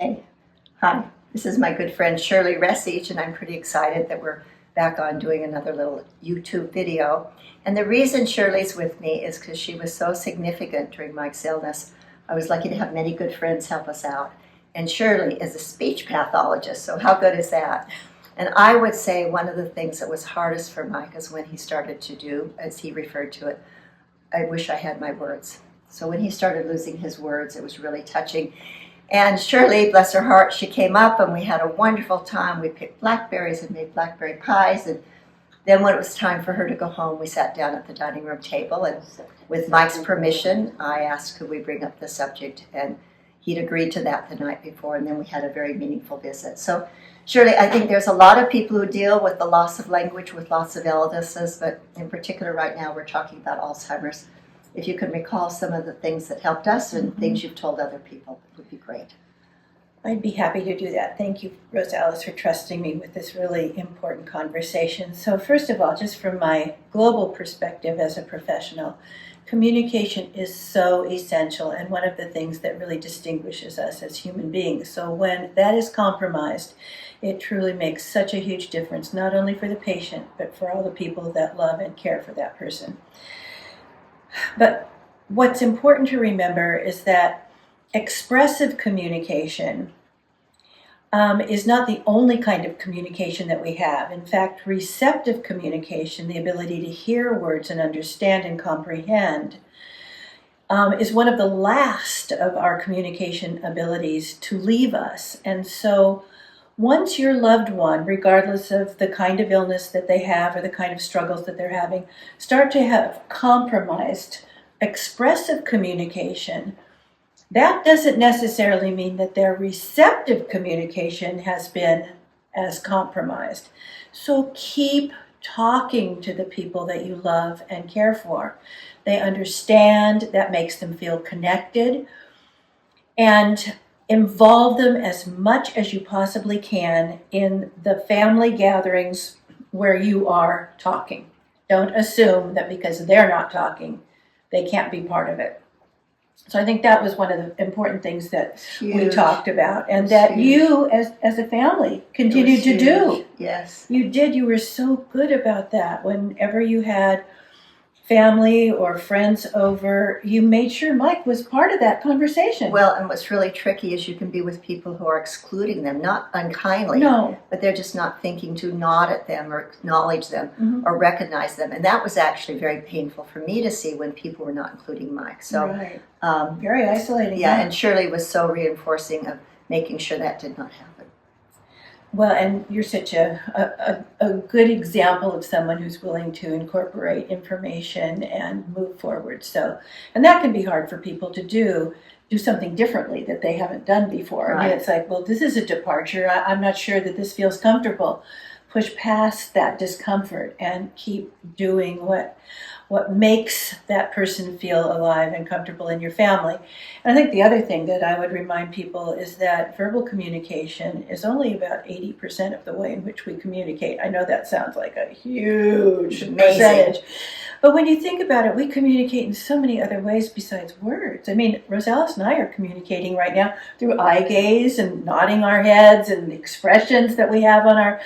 Hey, hi, this is my good friend Shirley Resich, and I'm pretty excited that we're back on doing another little YouTube video. And the reason Shirley's with me is because she was so significant during Mike's illness. I was lucky to have many good friends help us out. And Shirley is a speech pathologist, so how good is that? And I would say one of the things that was hardest for Mike is when he started to do, as he referred to it, I wish I had my words. So when he started losing his words, it was really touching. And Shirley, bless her heart, she came up and we had a wonderful time. We picked blackberries and made blackberry pies. And then when it was time for her to go home, we sat down at the dining room table. And with Mike's permission, I asked could we bring up the subject. And he'd agreed to that the night before. And then we had a very meaningful visit. So Shirley, I think there's a lot of people who deal with the loss of language with lots of illnesses. But in particular right now, we're talking about Alzheimer's. If you can recall some of the things that helped us and things you've told other people, it would be great. I'd be happy to do that. Thank you, Rosalice, for trusting me with this really important conversation. So first of all, just from my global perspective as a professional, communication is so essential and one of the things that really distinguishes us as human beings. So when that is compromised, it truly makes such a huge difference, not only for the patient, but for all the people that love and care for that person. But what's important to remember is that expressive communication is not the only kind of communication that we have. In fact, receptive communication, the ability to hear words and understand and comprehend, is one of the last of our communication abilities to leave us. And so once your loved one, regardless of the kind of illness that they have or the kind of struggles that they're having, start to have compromised expressive communication, that doesn't necessarily mean that their receptive communication has been as compromised. So keep talking to the people that you love and care for. They understand, that makes them feel connected, and involve them as much as you possibly can in the family gatherings where you are talking. Don't assume that because they're not talking, they can't be part of it. So I think that was one of the important things that we talked about, and that you as a family continued to do. Yes. You did. You were so good about that. Whenever you had family or friends over, you made sure Mike was part of that conversation. Well, and what's really tricky is you can be with people who are excluding them, not unkindly, No. but they're just not thinking to nod at them or acknowledge them or recognize them. And that was actually very painful for me to see when people were not including Mike. So Right. Very isolating. Yeah, and Shirley was so reinforcing of making sure that did not happen. Well, and you're such a good example of someone who's willing to incorporate information and move forward. So, and that can be hard for people to do something differently that they haven't done before. Right. I mean, it's like, well, this is a departure. I'm not sure that this feels comfortable. Push past that discomfort and keep doing what makes that person feel alive and comfortable in your family. And I think the other thing that I would remind people is that verbal communication is only about 80% of the way in which we communicate. I know that sounds like a huge percentage. But when you think about it, we communicate in so many other ways besides words. I mean, Rosalice and I are communicating right now through eye gaze and nodding our heads and the expressions that we have on our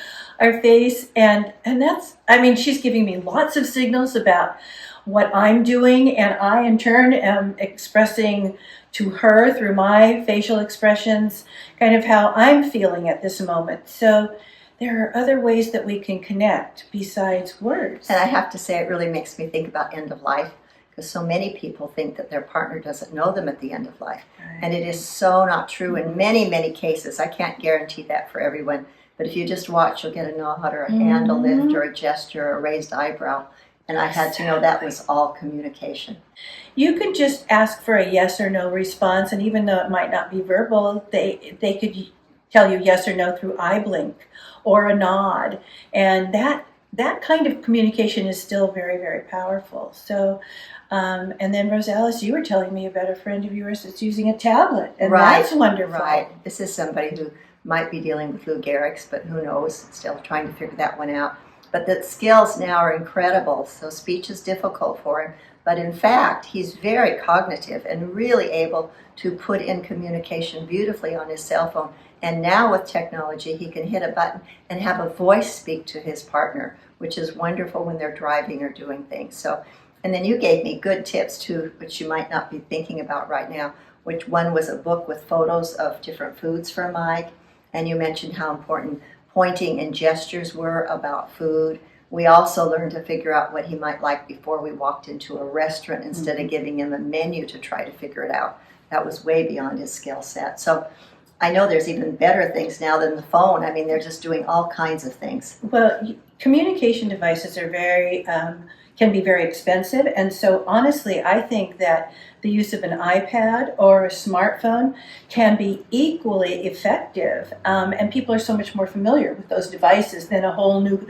face. And that's, I mean, she's giving me lots of signals about what I'm doing, and I in turn am expressing to her through my facial expressions kind of how I'm feeling at this moment. So there are other ways that we can connect besides words. And I have to say, it really makes me think about end of life, because so many people think that their partner doesn't know them at the end of life. Right. And it is so not true in many, many cases. I can't guarantee that for everyone, but if you just watch, you'll get a nod or a hand, a lift or a gesture or a raised eyebrow. And I had to know that was all communication. You could just ask for a yes or no response, and even though it might not be verbal, they could tell you yes or no through eye blink or a nod. And that kind of communication is still very, very powerful. So, and then Rosalice, you were telling me about a friend of yours that's using a tablet, and that's wonderful. Right. This is somebody who might be dealing with Lou Gehrig's, but who knows, still trying to figure that one out. But the skills now are incredible. So speech is difficult for him, But in fact, he's very cognitive and really able to put in communication beautifully on his cell phone. And now with technology, he can hit a button and have a voice speak to his partner, which is wonderful when they're driving or doing things. So, and then you gave me good tips too, which you might not be thinking about right now, which one was a book with photos of different foods for Mike. And you mentioned how important pointing and gestures were about food. We also learned to figure out what he might like before we walked into a restaurant instead of giving him a menu to try to figure it out. That was way beyond his skill set. So I know there's even better things now than the phone. I mean, they're just doing all kinds of things. Well, communication devices are can be very expensive, and so honestly, I think that the use of an iPad or a smartphone can be equally effective, and people are so much more familiar with those devices than a whole new,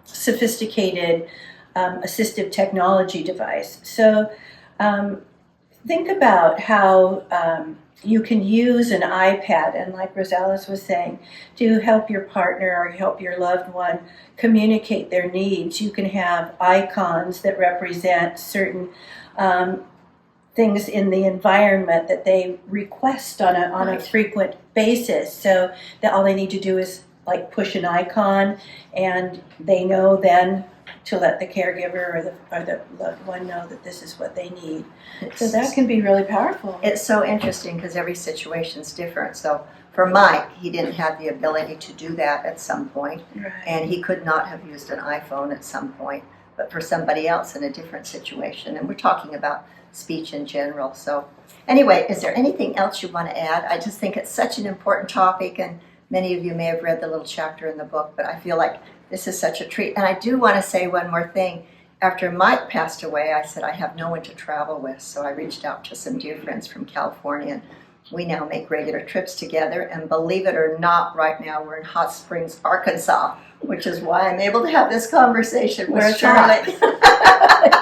sophisticated assistive technology device. So think about how you can use an iPad, and like Rosalind was saying, to help your partner or help your loved one communicate their needs. You can have icons that represent certain things in the environment that they request on a frequent basis. So that all they need to do is like push an icon, and they know then to let the caregiver or the loved one know that this is what they need. So that can be really powerful. It's so interesting because every situation's different. So for Mike, he didn't have the ability to do that at some point, Right. and he could not have used an iPhone at some point, but for somebody else in a different situation. And we're talking about speech in general. So anyway, is there anything else you want to add? I just think it's such an important topic, and many of you may have read the little chapter in the book, but I feel like this is such a treat. And I do want to say one more thing. After Mike passed away, I said I have no one to travel with, so I reached out to some dear friends from California. And we now make regular trips together, and believe it or not, right now we're in Hot Springs, Arkansas, which is why I'm able to have this conversation with Shirley.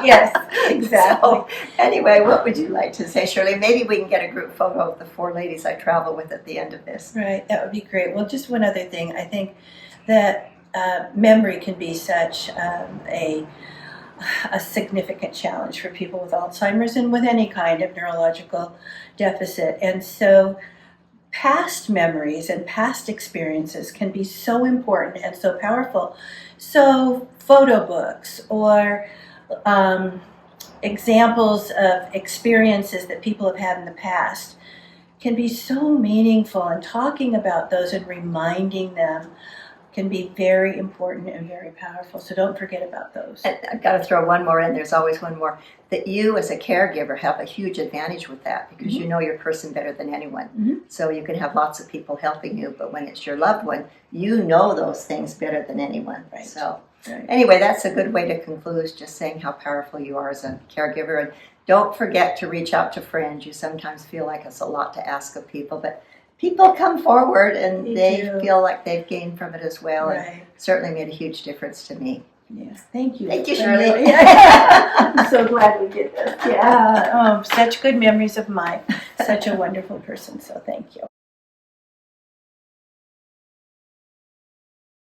Yes, exactly. So, anyway, what would you like to say, Shirley? Maybe we can get a group photo of the 4 ladies I travel with at the end of this. Right, that would be great. Well, just one other thing. I think that memory can be such a significant challenge for people with Alzheimer's and with any kind of neurological deficit. And so past memories and past experiences can be so important and so powerful. So photo books or examples of experiences that people have had in the past can be so meaningful, and talking about those and reminding them can be very important and very powerful. So don't forget about those. And I've got to throw one more in. There's always one more. That you as a caregiver have a huge advantage with that, because you know your person better than anyone. So you can have lots of people helping you, but when it's your loved one, you know those things better than anyone. Right. So anyway, that's a good way to conclude, just saying how powerful you are as a caregiver. And don't forget to reach out to friends. You sometimes feel like it's a lot to ask of people, but people come forward and they feel like they've gained from it as well. Right. And certainly made a huge difference to me. Yes, thank you. Thank you, Shirley. I'm so glad we did this. Yeah, such good memories of Mike. Such a wonderful person, so thank you.